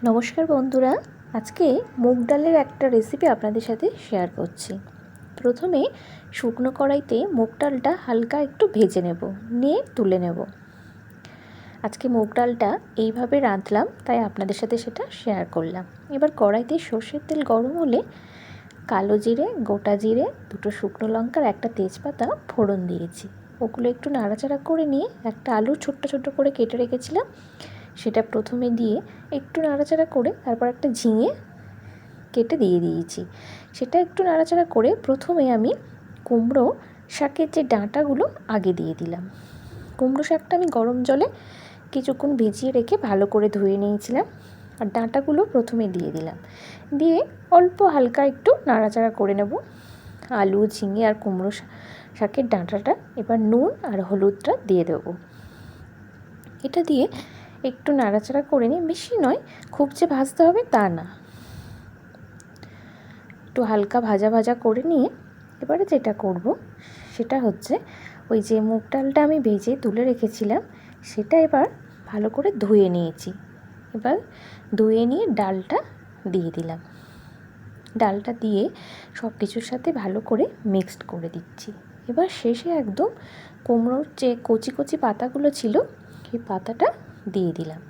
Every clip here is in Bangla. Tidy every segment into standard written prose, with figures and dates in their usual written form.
নমস্কার বন্ধুরা, আজকে মুগ ডালের একটা রেসিপি আপনাদের সাথে শেয়ার করছি। প্রথমে শুকনো কড়াইতে মুগ ডালটা হালকা একটু ভেজে নিয়ে তুলে নেব। আজকে মুগ ডালটা এইভাবে রাঁধলাম, তাই আপনাদের সাথে সেটা শেয়ার করলাম। এবার কড়াইতে সর্ষের তেল গরম হলে কালো জিরে, গোটা জিরে, দুটো শুকনো লঙ্কার একটা তেজপাতা ফোড়ন দিয়েছি। ওগুলো একটু নাড়াচাড়া করে নিয়ে একটা আলু ছোট্ট ছোট্ট করে কেটে রেখেছিলাম, সেটা প্রথমে দিয়ে একটু নাড়াচাড়া করে তারপর একটা ঝিঙে কেটে দিয়ে দিয়েছি। সেটা একটু নাড়াচাড়া করে প্রথমে আমি কুমড়ো শাকের যে ডাঁটাগুলো আগে দিয়ে দিলাম। কুমড়ো শাকটা আমি গরম জলে কিছুক্ষণ ভিজিয়ে রেখে ভালো করে ধুয়ে নিয়েছিলাম, আর ডাঁটাগুলো প্রথমে দিয়ে দিলাম। দিয়ে অল্প হালকা একটু নাড়াচাড়া করে নেব। আলু, ঝিঙে আর কুমড়ো শাকের ডাঁটাটা এবার নুন আর হলুদটা দিয়ে দেবো। এটা দিয়ে একটু নাড়াচাড়া করে নিয়ে, বেশি নয়, খুব যে ভাজতে হবে তা না, একটু হালকা ভাজা ভাজা করে নিয়ে এবারে যেটা করব সেটা হচ্ছে ওই যে মুগ ডালটা আমি ভেজে তুলে রেখেছিলাম, সেটা এবার ভালো করে ধুয়ে নিয়েছি। এবার ধুয়ে নিয়ে ডালটা দিয়ে দিলাম। ডালটা দিয়ে সব কিছুর সাথে ভালো করে মিক্সড করে দিচ্ছি। এবার শেষে একদম কুমড়োর যে কচি কচি পাতাগুলো ছিল সেই পাতাটা দিয়ে দিলাম।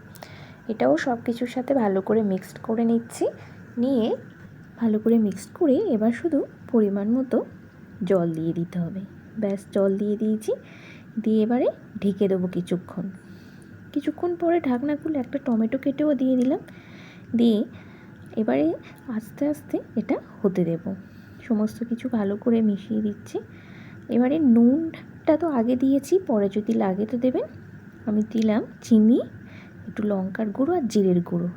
এটাও সব কিছুর সাথে ভালো করে মিক্সড করে নিচ্ছি। নিয়ে ভালো করে মিক্সড করে এবার শুধু পরিমাণ মতো জল দিয়ে দিতে হবে। ব্যাস, জল দিয়ে দিয়েছি। দিয়ে এবারে ঢেকে দেবো কিছুক্ষণ পরে ঢাকনা খুলে একটা টমেটো কেটেও দিয়ে দিলাম। দিয়ে এবারে আস্তে আস্তে এটা হতে দেব। সমস্ত কিছু ভালো করে মিশিয়ে দিচ্ছি। এবারে নুনটা তো আগে দিয়েছি, পরে যদি লাগে তো দেবেন। আমি দিলাম চিনি, একটু লঙ্কার গুঁড়ো আর জিরের গুঁড়ো।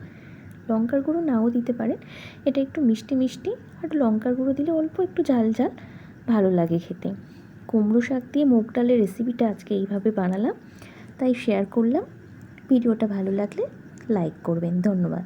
লঙ্কার গুঁড়ো নাও দিতে পারেন, এটা একটু মিষ্টি মিষ্টি, আর লঙ্কার গুঁড়ো দিলে অল্প একটু ঝাল ঝাল ভালো লাগে খেতে। কুমড়ো শাক দিয়ে মুগ ডালের রেসিপিটা আজকে এইভাবে বানালাম, তাই শেয়ার করলাম। ভিডিওটা ভালো লাগলে লাইক করবেন। ধন্যবাদ।